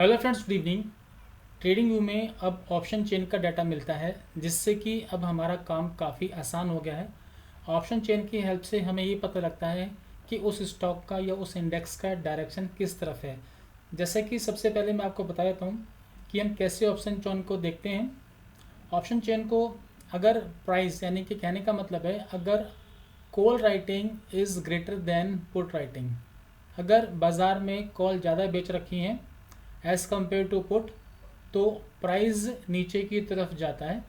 Hello friends, good evening. Trading view में अब option chain का डाटा मिलता है, जिससे कि अब हमारा काम काफ़ी आसान हो गया है। ऑप्शन चेन की हेल्प से हमें ये पता लगता है कि उस स्टॉक का या उस इंडेक्स का डायरेक्शन किस तरफ है। जैसे कि सबसे पहले मैं आपको बता देता हूँ कि हम कैसे ऑप्शन चेन को देखते हैं। ऑप्शन चेन को अगर प्राइस यानी कि कहने का मतलब है, अगर call writing is greater than put writing, अगर बाज़ार में कॉल ज़्यादा बेच रखी हैं एज़ कम्पेयर टू पुट, तो प्राइस नीचे की तरफ जाता है।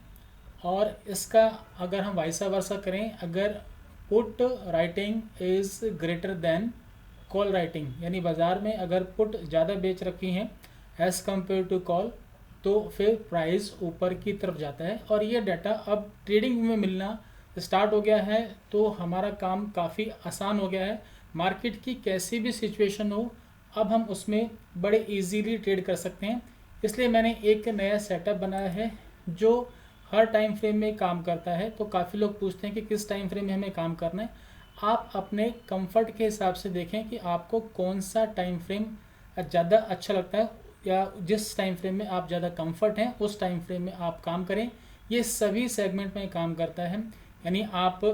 और इसका अगर हम वाइसा वर्सा करें, अगर put writing is greater than call writing, यानी बाज़ार में अगर पुट ज़्यादा बेच रखी हैं एज़ कम्पेयर टू कॉल, तो फिर प्राइस ऊपर की तरफ जाता है। और ये डाटा अब ट्रेडिंग में मिलना स्टार्ट हो गया है, तो हमारा काम काफ़ी आसान हो गया है। मार्केट की कैसी भी सिचुएशन हो, अब हम उसमें बड़े इजीली ट्रेड कर सकते हैं। इसलिए मैंने एक नया सेटअप बनाया है जो हर टाइम फ्रेम में काम करता है। तो काफ़ी लोग पूछते हैं कि किस टाइम फ्रेम में हमें काम करना है। आप अपने कंफर्ट के हिसाब से देखें कि आपको कौन सा टाइम फ्रेम ज़्यादा अच्छा लगता है, या जिस टाइम फ्रेम में आप ज़्यादा कंफर्ट हैं उस टाइम फ्रेम में आप काम करें। ये सभी सेगमेंट में काम करता है, यानी आप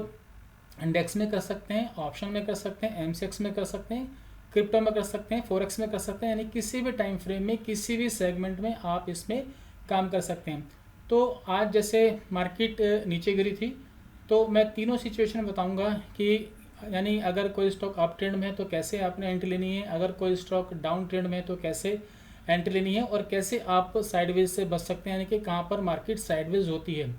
इंडेक्स में कर सकते हैं, ऑप्शन में कर सकते हैं, एमसीएक्स में कर सकते हैं, क्रिप्टो में कर सकते हैं, फॉरेक्स में कर सकते हैं, यानी किसी भी टाइम फ्रेम में किसी भी सेगमेंट में आप इसमें काम कर सकते हैं। तो आज जैसे मार्केट नीचे गिरी थी, तो मैं तीनों सिचुएशन बताऊंगा कि यानी अगर कोई स्टॉक अप ट्रेंड में है तो कैसे आपने एंट्री लेनी है, अगर कोई स्टॉक डाउन ट्रेंड में है तो कैसे एंट्री लेनी है, और कैसे आप साइडवेज से बच सकते हैं, यानी कि कहाँ पर मार्केट साइडवेज होती है।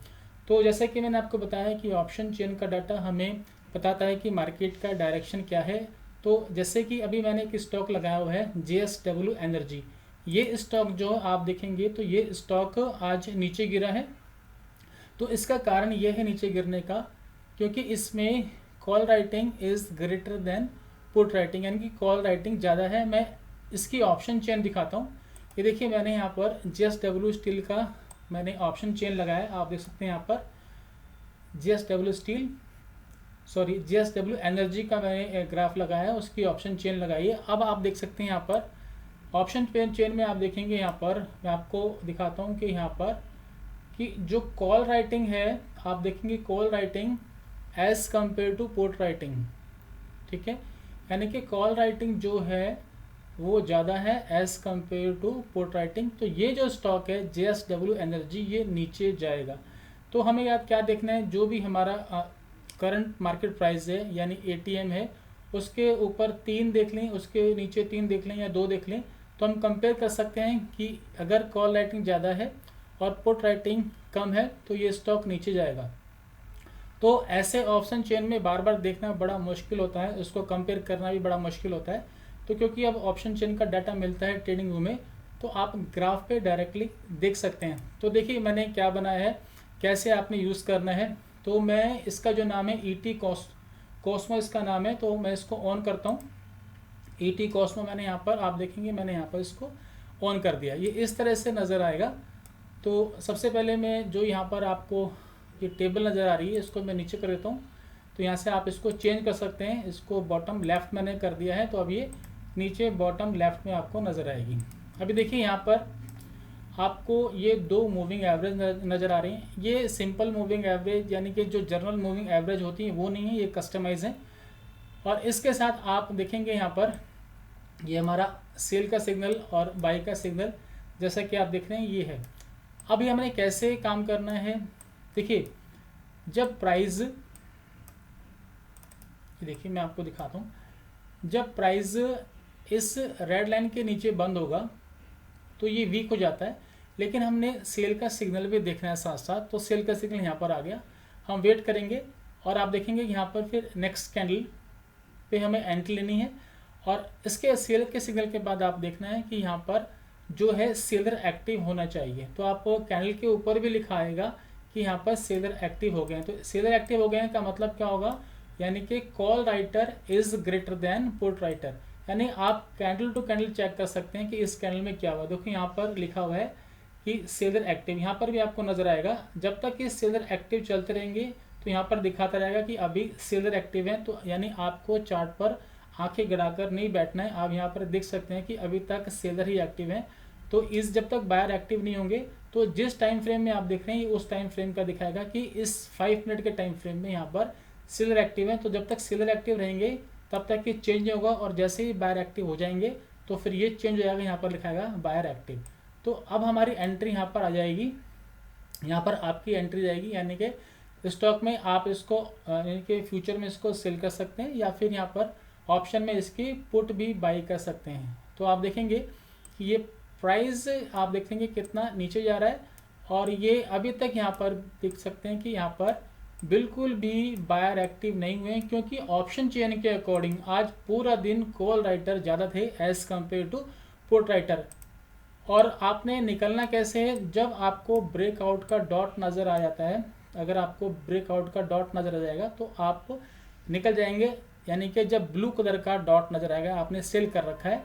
तो जैसे कि मैंने आपको बताया कि ऑप्शन चेन का डाटा हमें बताता है कि मार्केट का डायरेक्शन क्या है। तो जैसे कि अभी मैंने एक स्टॉक लगाया हुआ है JSW एनर्जी। ये स्टॉक जो आप देखेंगे तो ये स्टॉक आज नीचे गिरा है। तो इसका कारण यह है नीचे गिरने का, क्योंकि इसमें call writing is greater than put writing, यानी कि कॉल राइटिंग ज़्यादा है। मैं इसकी ऑप्शन चेन दिखाता हूँ। ये देखिए, मैंने यहाँ पर JSW स्टील का मैंने ऑप्शन चेन लगाया है। आप देख सकते हैं यहाँ पर JSW steel, sorry JSW energy का मैंने ग्राफ लगाया है, उसकी ऑप्शन चेन लगाई है। अब आप देख सकते हैं यहाँ पर ऑप्शन चेन में आप देखेंगे, यहाँ पर मैं आपको दिखाता हूँ कि यहाँ पर कि जो कॉल राइटिंग है, आप देखेंगे call writing as compare to put writing, ठीक है, यानी कि कॉल राइटिंग जो है वो ज़्यादा है as compare to put writing. तो ये जो स्टॉक है JSW एनर्जी, ये नीचे जाएगा। तो हमें याद क्या देखना है, जो भी हमारा करंट मार्केट प्राइस है यानी ATM है, उसके ऊपर 3 देख लें, उसके नीचे 3 देख लें या 2 देख लें, तो हम कंपेयर कर सकते हैं कि अगर कॉल राइटिंग ज़्यादा है और पुट राइटिंग कम है तो ये स्टॉक नीचे जाएगा। तो ऐसे ऑप्शन चेन में बार बार देखना बड़ा मुश्किल होता है, उसको कंपेयर करना भी बड़ा मुश्किल होता है। तो क्योंकि अब ऑप्शन चेन का डाटा मिलता है ट्रेडिंग व्यू में, तो आप ग्राफ पे डायरेक्टली देख सकते हैं। तो देखिए मैंने क्या बनाया है, कैसे आपने यूज़ करना है। तो मैं इसका जो नाम है ET कॉस्मो इसका नाम है, तो मैं इसको ऑन करता हूँ। ET कॉस्मो मैंने यहाँ पर, आप देखेंगे मैंने यहाँ पर इसको ऑन कर दिया, ये इस तरह से नज़र आएगा। तो सबसे पहले मैं जो यहाँ पर आपको ये टेबल नज़र आ रही है, इसको मैं नीचे कर देता हूँ। तो यहाँ से आप इसको चेंज कर सकते हैं, इसको बॉटम लेफ़्ट मैंने कर दिया है, तो अब ये नीचे बॉटम लेफ़्ट में आपको नज़र आएगी। अभी देखिए यहाँ पर आपको ये 2 मूविंग एवरेज नज़र आ रही हैं। ये सिंपल मूविंग एवरेज यानी कि जो जनरल मूविंग एवरेज होती है वो नहीं है, ये कस्टमाइज है। और इसके साथ आप देखेंगे यहाँ पर ये हमारा सेल का सिग्नल और बाई का सिग्नल, जैसा कि आप देख रहे हैं ये है। अभी हमें कैसे काम करना है, देखिए जब प्राइस, देखिए मैं आपको दिखाता हूँ, जब प्राइस इस रेड लाइन के नीचे बंद होगा तो ये वीक हो जाता है, लेकिन हमने सेल का सिग्नल भी देखना है साथ साथ। तो सेल का सिग्नल यहाँ पर आ गया, हम वेट करेंगे और आप देखेंगे यहाँ पर फिर नेक्स्ट कैंडल पे हमें एंट्री लेनी है। और इसके सेल के सिग्नल के बाद आप देखना है कि यहाँ पर जो है सेलर एक्टिव होना चाहिए। तो आपको कैंडल के ऊपर भी लिखा आएगा कि यहाँ पर सेलर एक्टिव हो गए हैं। तो सेलर एक्टिव हो गए हैं का मतलब क्या होगा, यानी कि call writer is greater than put writer, यानी आप कैंडल टू कैंडल चेक कर सकते हैं कि इस कैंडल में क्या हुआ। देखो यहाँ पर लिखा हुआ है कि सेलर एक्टिव, यहाँ पर भी आपको नजर आएगा। जब तक ये सेलर एक्टिव चलते रहेंगे तो यहाँ पर दिखाता रहेगा कि अभी सेलर एक्टिव है। तो यानी आपको चार्ट पर आंखें गड़ाकर नहीं बैठना है, आप यहाँ पर देख सकते हैं कि अभी तक सेलर ही एक्टिव है। तो इस जब तक बायर एक्टिव नहीं होंगे तो जिस टाइम फ्रेम में आप देख रहे हैं उस टाइम फ्रेम का दिखाएगा कि इस 5 मिनट के टाइम फ्रेम में यहाँ पर सेलर एक्टिव है। तो जब तक सेलर एक्टिव रहेंगे तब तक ये चेंज नहीं होगा, और जैसे ही बायर एक्टिव हो जाएंगे तो फिर ये चेंज हो जाएगा, यहाँ पर लिखाएगा बायर एक्टिव। तो अब हमारी एंट्री यहाँ पर आ जाएगी, यहाँ पर आपकी एंट्री जाएगी, यानी कि स्टॉक में आप इसको यानी कि फ्यूचर में इसको सेल कर सकते हैं, या फिर यहाँ पर ऑप्शन में इसकी पुट भी बाई कर सकते हैं। तो आप देखेंगे कि ये प्राइस आप देखेंगे कितना नीचे जा रहा है, और ये अभी तक यहाँ पर देख सकते हैं कि यहाँ पर बिल्कुल भी बायर एक्टिव नहीं हुए हैं, क्योंकि ऑप्शन चेन के अकॉर्डिंग आज पूरा दिन कॉल राइटर ज़्यादा थे as compare to put writer. और आपने निकलना कैसे है, जब आपको ब्रेकआउट का डॉट नज़र आ जाता है, अगर आपको ब्रेकआउट का डॉट नज़र आ जाएगा तो आप निकल जाएंगे, यानी कि जब ब्लू कलर का डॉट नज़र आएगा, आपने सेल कर रखा है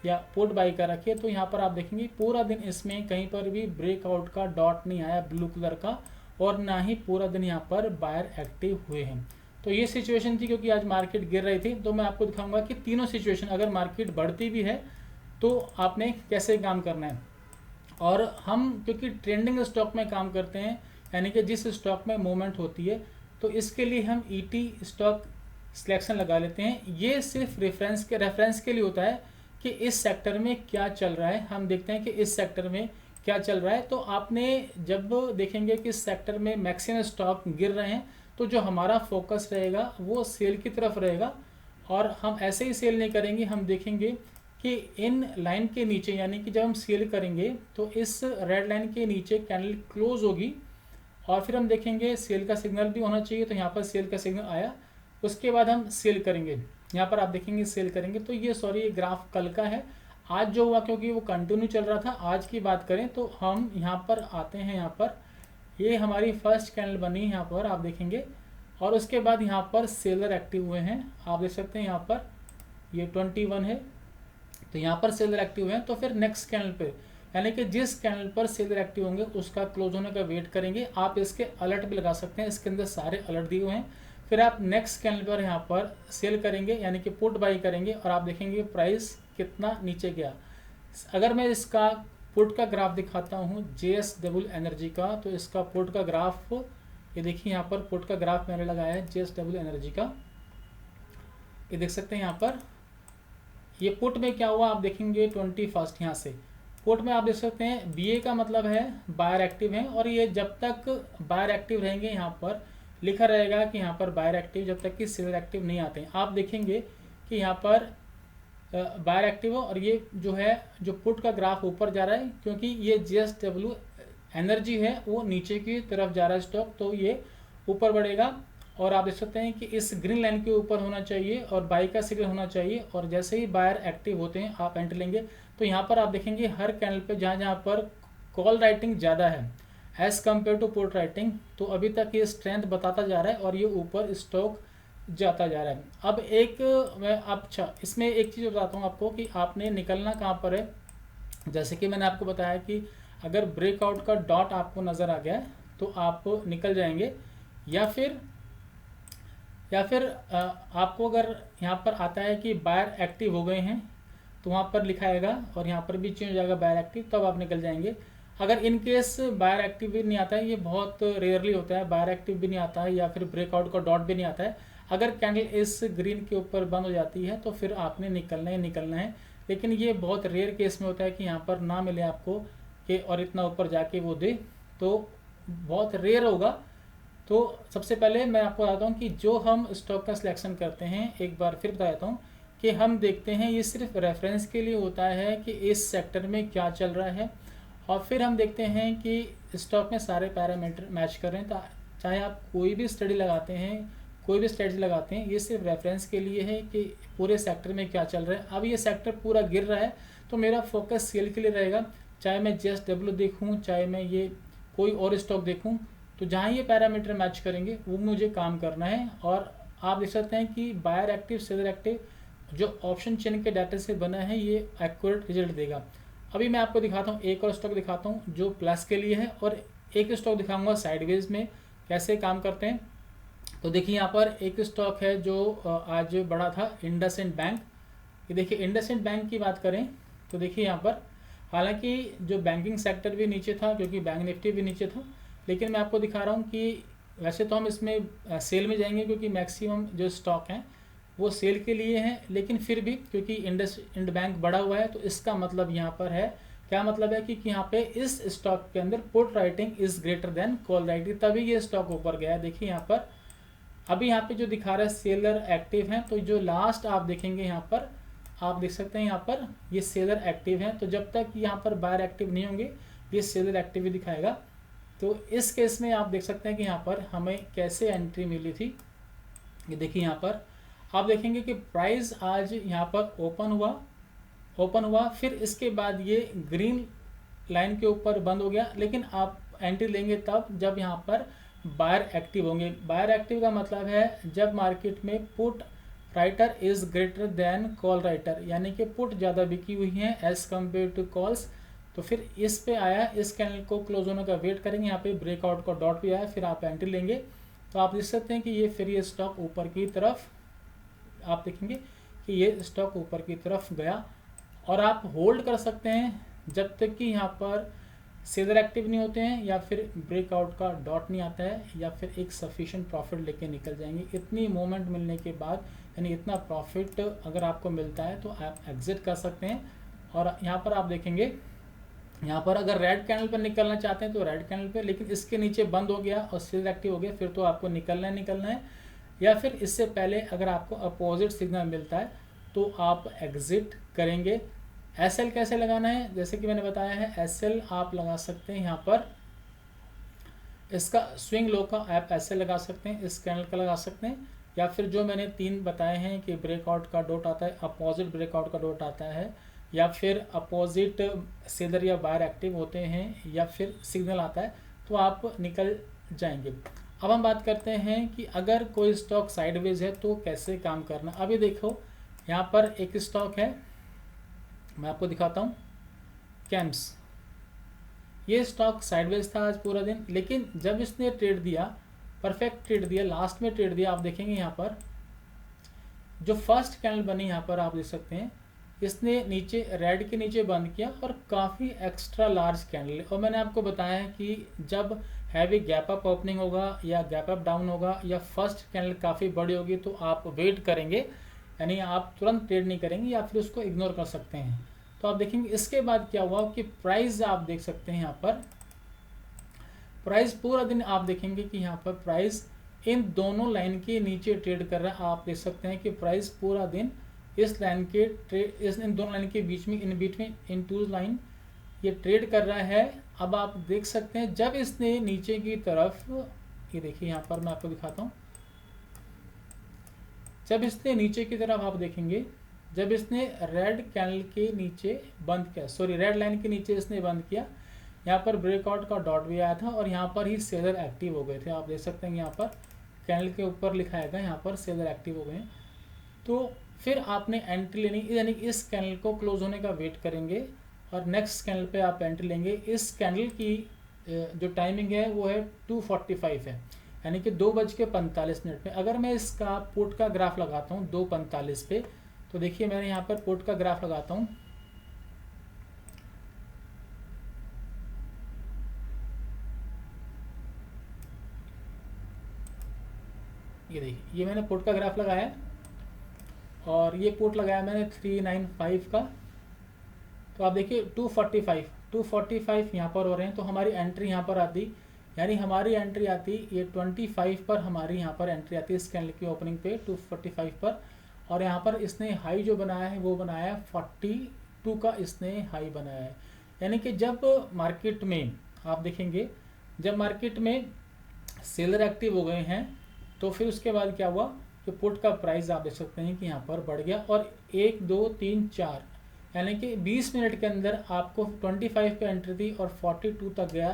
या पुट बाई कर रखी है, तो यहाँ पर आप देखेंगे पूरा दिन इसमें कहीं पर भी ब्रेकआउट का डॉट नहीं आया ब्लू कलर का, और ना ही पूरा दिन यहाँ पर बायर एक्टिव हुए हैं। तो ये सिचुएशन थी, क्योंकि आज मार्केट गिर रही थी। तो मैं आपको दिखाऊंगा कि तीनों सिचुएशन, अगर मार्केट बढ़ती भी है तो आपने कैसे काम करना है। और हम क्योंकि ट्रेंडिंग स्टॉक में काम करते हैं, यानी कि जिस स्टॉक में मूवमेंट होती है, तो इसके लिए हम ईटी स्टॉक सिलेक्शन लगा लेते हैं। ये सिर्फ रेफरेंस के लिए होता है कि इस सेक्टर में क्या चल रहा है। हम देखते हैं कि इस सेक्टर में क्या चल रहा है, तो आपने जब देखेंगे कि इस सेक्टर में मैक्सिमम स्टॉक गिर रहे हैं, तो जो हमारा फोकस रहेगा वो सेल की तरफ रहेगा, और हम ऐसे ही सेल नहीं करेंगे। हम देखेंगे कि इन लाइन के नीचे, यानी कि जब हम सेल करेंगे तो इस रेड लाइन के नीचे कैंडल क्लोज होगी, और फिर हम देखेंगे सेल का सिग्नल भी होना चाहिए, तो यहाँ पर सेल का सिग्नल आया, उसके बाद हम सेल करेंगे। यहाँ पर आप देखेंगे सेल करेंगे। तो ये ग्राफ कल का है, आज जो हुआ क्योंकि वो कंटिन्यू चल रहा था। आज की बात करें तो हम यहाँ पर आते हैं, यहाँ पर ये हमारी फर्स्ट कैंडल बनी, यहाँ पर आप देखेंगे, और उसके बाद यहाँ पर सेलर एक्टिव हुए हैं, आप देख सकते हैं यहाँ पर ये 21 है, तो यहाँ पर सेलर एक्टिव हैं। तो फिर नेक्स्ट कैंडल पे, यानी कि जिस कैंडल पर सेलर एक्टिव होंगे उसका क्लोज होने का वेट करेंगे। आप इसके अलर्ट भी लगा सकते हैं, इसके अंदर सारे अलर्ट दिए हुए हैं। फिर आप नेक्स्ट कैंडल पर यहाँ पर सेल करेंगे, यानी कि पुट बाई करेंगे, और आप देखेंगे प्राइस कितना नीचे गया। अगर मैं इसका पुट का ग्राफ दिखाता हूँ JSW एनर्जी का, तो इसका पुट का ग्राफ ये देखिए, यहाँ पर पुट का ग्राफ मैंने लगाया है JSW एनर्जी का, ये देख सकते हैं यहाँ पर। ये पुट में क्या हुआ आप देखेंगे 21 यहाँ से पुट में आप देख सकते हैं BA का मतलब है बायर एक्टिव है, और ये जब तक बायर एक्टिव रहेंगे यहाँ पर लिखा रहेगा कि यहाँ पर बायर एक्टिव, जब तक कि सेलर एक्टिव नहीं आते हैं। आप देखेंगे कि यहाँ पर बायर एक्टिव हो, और ये जो है जो पुट का ग्राफ ऊपर जा रहा है, क्योंकि ये JSW एनर्जी है वो नीचे की तरफ जा रहा है स्टॉक, तो ये ऊपर बढ़ेगा। और आप देख सकते हैं कि इस ग्रीन लाइन के ऊपर होना चाहिए और बाई का सिग्नल होना चाहिए, और जैसे ही बायर एक्टिव होते हैं आप एंट्री लेंगे। तो यहाँ पर आप देखेंगे हर कैंडल पे जहाँ जहाँ पर कॉल राइटिंग ज़्यादा है as compare to put writing, तो अभी तक ये स्ट्रेंथ बताता जा रहा है और ये ऊपर स्टॉक जाता जा रहा है। अब मैं अच्छा इसमें एक चीज़ बताता हूँ आपको कि आपने निकलना कहाँ पर है। जैसे कि मैंने आपको बताया कि अगर ब्रेकआउट का डॉट आपको नज़र आ गया है तो आप निकल जाएंगे, या फिर आपको अगर यहाँ पर आता है कि बायर एक्टिव हो गए हैं तो वहाँ पर लिखाएगा, और यहाँ पर भी चेंज हो जाएगा बायर एक्टिव, तब आप निकल जाएंगे। अगर इन केस बायर एक्टिव भी नहीं आता है, ये बहुत रेयरली होता है, बायर एक्टिव भी नहीं आता है या फिर ब्रेकआउट का डॉट भी नहीं आता है, अगर कैंडल इस ग्रीन के ऊपर बंद हो जाती है तो फिर आपने निकलना है। लेकिन ये बहुत रेयर केस में होता है कि यहाँ पर ना मिले आपको कि और इतना ऊपर जाके वो दे, तो बहुत रेयर होगा। तो सबसे पहले मैं आपको बताता हूँ कि जो हम स्टॉक का सिलेक्शन करते हैं, एक बार फिर बता देता हूँ कि हम देखते हैं ये सिर्फ रेफरेंस के लिए होता है कि इस सेक्टर में क्या चल रहा है, और फिर हम देखते हैं कि स्टॉक में सारे पैरामीटर मैच कर रहे हैं। तो चाहे आप कोई भी स्टडी लगाते हैं, कोई भी स्ट्रेटजी लगाते हैं, ये सिर्फ रेफरेंस के लिए है कि पूरे सेक्टर में क्या चल रहा है। अब ये सेक्टर पूरा गिर रहा है तो मेरा फोकस सेल के लिए रहेगा, चाहे मैं JSW देखूँ, चाहे मैं ये कोई और स्टॉक देखूँ, तो जहाँ ये पैरामीटर मैच करेंगे वो मुझे काम करना है। और आप देख सकते हैं कि बायर एक्टिव सेलर एक्टिव जो ऑप्शन चेन के डाटा से बना है ये एक्यूरेट रिजल्ट देगा। अभी मैं आपको दिखाता हूँ, एक और स्टॉक दिखाता हूँ जो प्लस के लिए है, और एक स्टॉक दिखाऊंगा साइडवेज में कैसे काम करते हैं। तो देखिए यहाँ पर एक स्टॉक है जो आज बढ़ा था, इंडसइंड बैंक। ये देखिए इंडसइंड बैंक की बात करें तो देखिए यहाँ पर हालांकि जो बैंकिंग सेक्टर भी नीचे था क्योंकि बैंक निफ्टी भी नीचे था, लेकिन मैं आपको दिखा रहा हूँ कि वैसे तो हम इसमें सेल में जाएंगे क्योंकि मैक्सिमम जो स्टॉक हैं वो सेल के लिए हैं, लेकिन फिर भी क्योंकि इंड बैंक बढ़ा हुआ है तो इसका मतलब यहाँ पर है, क्या मतलब है कि यहाँ पे इस स्टॉक के अंदर put writing is greater than call writing, तभी ये स्टॉक ऊपर गया है। देखिए यहाँ पर अभी यहाँ पे जो दिखा रहा है सेलर एक्टिव हैं, तो जो लास्ट आप देखेंगे यहाँ पर आप देख सकते हैं यहाँ पर ये सेलर एक्टिव हैं, तो जब तक यहाँ पर बायर एक्टिव नहीं होंगे ये सेलर एक्टिव ही दिखाएगा। तो इस केस में आप देख सकते हैं कि यहाँ पर हमें कैसे एंट्री मिली थी। ये देखिए यहाँ पर आप देखेंगे कि प्राइस आज यहाँ पर ओपन हुआ फिर इसके बाद ये ग्रीन लाइन के ऊपर बंद हो गया, लेकिन आप एंट्री लेंगे तब जब यहाँ पर बायर एक्टिव होंगे। बायर एक्टिव का मतलब है जब मार्केट में put writer is greater than call writer, यानी कि पुट ज़्यादा बिकी हुई है एज कम्पेयर टू कॉल्स। तो फिर इस पे आया, इस कैंडल को क्लोज होने का वेट करेंगे, यहाँ पे ब्रेकआउट का डॉट भी आया, फिर आप एंट्री लेंगे तो आप देख सकते हैं कि ये फिर ये स्टॉक ऊपर की तरफ, आप देखेंगे कि ये स्टॉक ऊपर की तरफ गया और आप होल्ड कर सकते हैं जब तक कि यहाँ पर सेलर एक्टिव नहीं होते हैं या फिर ब्रेकआउट का डॉट नहीं आता है या फिर एक सफिशिएंट प्रॉफिट लेके निकल जाएंगे। इतनी मोमेंट मिलने के बाद यानी इतना प्रॉफिट अगर आपको मिलता है तो आप एग्जिट कर सकते हैं। और यहाँ पर आप देखेंगे यहाँ पर अगर रेड कैंडल पर निकलना चाहते हैं तो रेड कैंडल पे, लेकिन इसके नीचे बंद हो गया और सेलर एक्टिव हो गया फिर तो आपको निकलना है, या फिर इससे पहले अगर आपको अपोजिट सिग्नल मिलता है तो आप एग्जिट करेंगे। एसएल कैसे लगाना है, जैसे कि मैंने बताया है एसएल आप लगा सकते हैं यहाँ पर, इसका स्विंग लो का आप एसएल लगा सकते हैं, इस कैंडल का लगा सकते हैं, या फिर जो मैंने 3 बताए हैं कि ब्रेकआउट का डॉट आता है, अपोजिट ब्रेकआउट का डॉट आता है, या फिर अपोजिट सेलर या बायर एक्टिव होते हैं, या फिर सिग्नल आता है तो आप निकल जाएंगे। अब हम बात करते हैं कि अगर कोई स्टॉक साइडवेज है तो कैसे काम करना। अभी देखो यहाँ पर एक स्टॉक है, मैं आपको दिखाता हूँ, कैम्स। ये स्टॉक साइडवेज था आज पूरा दिन, लेकिन जब इसने ट्रेड दिया, परफेक्ट ट्रेड दिया, लास्ट में ट्रेड दिया, आप देखेंगे यहाँ पर जो फर्स्ट कैंडल बनी यहाँ पर आप देख सकते हैं इसने नीचे रेड के नीचे बंद किया और काफ़ी एक्स्ट्रा लार्ज कैंडल। और मैंने आपको बताया है कि जब हैवी गैप अप ओपनिंग होगा या गैप अप डाउन होगा या फर्स्ट कैंडल काफ़ी बड़ी होगी तो आप वेट करेंगे, यानी आप तुरंत ट्रेड नहीं करेंगे या फिर उसको इग्नोर कर सकते हैं। तो आप देखेंगे इसके बाद क्या हुआ कि प्राइस आप देख सकते हैं यहाँ पर, प्राइस पूरा दिन आप देखेंगे कि यहाँ पर प्राइस इन दोनों लाइन के नीचे ट्रेड कर रहा है। आप देख सकते हैं कि प्राइस पूरा दिन इस लाइन के ट्रेड, इन दोनों लाइन के बीच में, in between in two line ये ट्रेड कर रहा है। अब आप देख सकते हैं जब इसने नीचे की तरफ, ये देखिए यहाँ पर मैं आपको दिखाता हूँ, जब इसने नीचे की तरफ आप देखेंगे, जब इसने रेड कैंडल के नीचे बंद किया, सॉरी रेड लाइन के नीचे इसने बंद किया, यहाँ पर ब्रेकआउट का डॉट भी आया था और यहाँ पर ही सेलर एक्टिव हो गए थे। आप देख सकते हैं यहाँ पर कैंडल के ऊपर लिखाएगा, यहाँ पर सेलर एक्टिव हो गए हैं। तो फिर आपने एंट्री लेनी, यानी इस कैंडल को क्लोज होने का वेट करेंगे और नेक्स्ट कैंडल पे आप एंट्री लेंगे। इस कैंडल की जो टाइमिंग है वो है 2:45 है, यानी कि 2:45 पे। अगर मैं इसका पुट का ग्राफ लगाता हूँ 2:45 पे, तो देखिए मैंने यहाँ पर पुट का ग्राफ लगाता हूँ, ये देखिए ये मैंने पुट का ग्राफ लगाया और ये पुट लगाया मैंने 395 का। तो आप देखिए 245 यहाँ पर हो रहे हैं, तो हमारी एंट्री यहाँ पर आती, यानी हमारी एंट्री आती ये 25 पर, हमारी यहाँ पर एंट्री आती है इस कैंडल की ओपनिंग पे 245 पर। और यहाँ पर इसने हाई जो बनाया है वो बनाया 42 का इसने हाई बनाया है। यानी कि जब मार्केट में आप देखेंगे, जब मार्केट में सेलर एक्टिव हो गए हैं तो फिर उसके बाद क्या हुआ, जो पुट का प्राइस आप देख सकते हैं कि यहाँ पर बढ़ गया और 1 2 3 4 यानी कि 20 मिनट के अंदर आपको 25 पे एंट्री थी और 42 तक गया।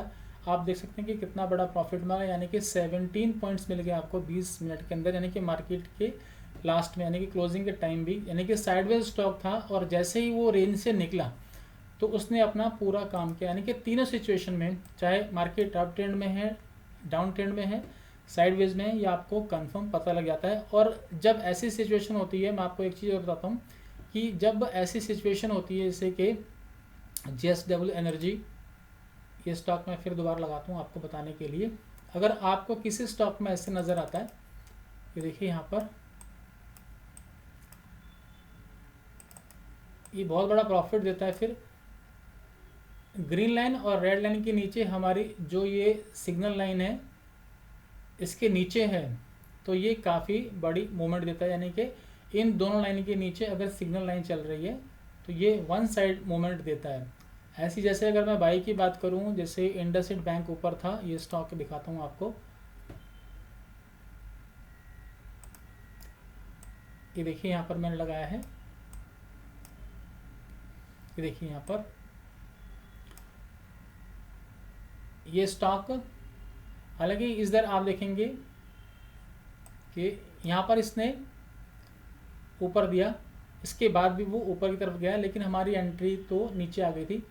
आप देख सकते हैं कि कितना बड़ा प्रॉफिट मिला, यानी कि 17 पॉइंट्स मिल गए आपको 20 मिनट के अंदर, यानी कि मार्केट के लास्ट में, यानी कि क्लोजिंग के टाइम भी, यानी कि साइडवेज स्टॉक था और जैसे ही वो रेंज से निकला तो उसने अपना पूरा काम किया। यानी कि तीनों सिचुएशन में, चाहे मार्केट अप ट्रेंड में है, डाउन ट्रेंड में है, साइडवेज में, ये आपको कंफर्म पता लग जाता है। और जब ऐसी सिचुएशन होती है, मैं आपको एक चीज़ बताता हूँ कि जब ऐसी सिचुएशन होती है जैसे कि JSW एनर्जी, ये स्टॉक मैं फिर दोबारा लगाता हूँ आपको बताने के लिए। अगर आपको किसी स्टॉक में ऐसे नज़र आता है, ये देखिए यहाँ पर ये बहुत बड़ा प्रॉफिट देता है, फिर ग्रीन लाइन और रेड लाइन के नीचे हमारी जो ये सिग्नल लाइन है इसके नीचे है, तो ये काफ़ी बड़ी मूवमेंट देता है। यानी कि इन दोनों लाइन के नीचे अगर सिग्नल लाइन चल रही है तो ये वन साइड मूवमेंट देता है। ऐसी जैसे अगर मैं बाई की बात करूं, जैसे इंडसइंड बैंक ऊपर था, ये स्टॉक दिखाता हूं आपको, ये देखिए यहाँ पर मैंने लगाया है, ये देखिए यहाँ पर ये स्टॉक, हालांकि इस दर आप देखेंगे कि यहाँ पर इसने ऊपर दिया, इसके बाद भी वो ऊपर की तरफ गया, लेकिन हमारी एंट्री तो नीचे आ गई थी,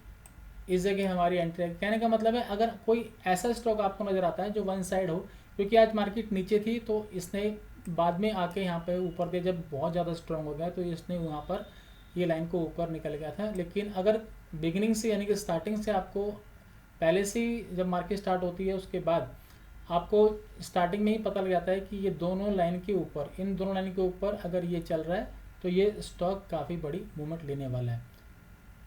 इस जगह हमारी एंट्री है। कहने का मतलब है अगर कोई ऐसा स्टॉक आपको नज़र आता है जो वन साइड हो, क्योंकि आज मार्केट नीचे थी तो इसने बाद में आके यहाँ पे ऊपर दिया, जब बहुत ज़्यादा स्ट्रांग हो गया तो इसने वहाँ पर ये लाइन को ऊपर निकल गया था। लेकिन अगर बिगिनिंग से यानी कि स्टार्टिंग से आपको पहले से ही जब मार्केट स्टार्ट होती है उसके बाद आपको स्टार्टिंग में ही पता लग जाता है कि ये दोनों लाइन के ऊपर, इन दोनों लाइन के ऊपर अगर ये चल रहा है तो ये स्टॉक काफ़ी बड़ी मूवमेंट लेने वाला है।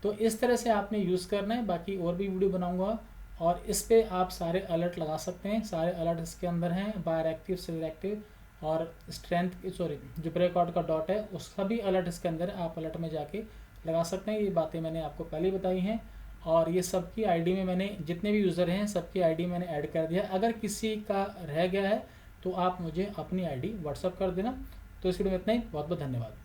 तो इस तरह से आपने यूज़ करना है। बाकी और भी वीडियो बनाऊंगा और इस पे आप सारे अलर्ट लगा सकते हैं। सारे अलर्ट इसके अंदर हैं, बायर एक्टिव, सेल एक्टिव और स्ट्रेंथ, सॉरी जो ब्रेकआउट का डॉट है उसका भी अलर्ट इसके अंदर है, आप अलर्ट में जाके लगा सकते हैं। ये बातें मैंने आपको पहले बताई हैं और ये सबकी आईडी में मैंने, जितने भी यूज़र हैं सबकी आईडी मैंने ऐड कर दिया। अगर किसी का रह गया है तो आप मुझे अपनी आईडी व्हाट्सअप कर देना। तो इस वीडियो में इतना ही, बहुत बहुत धन्यवाद।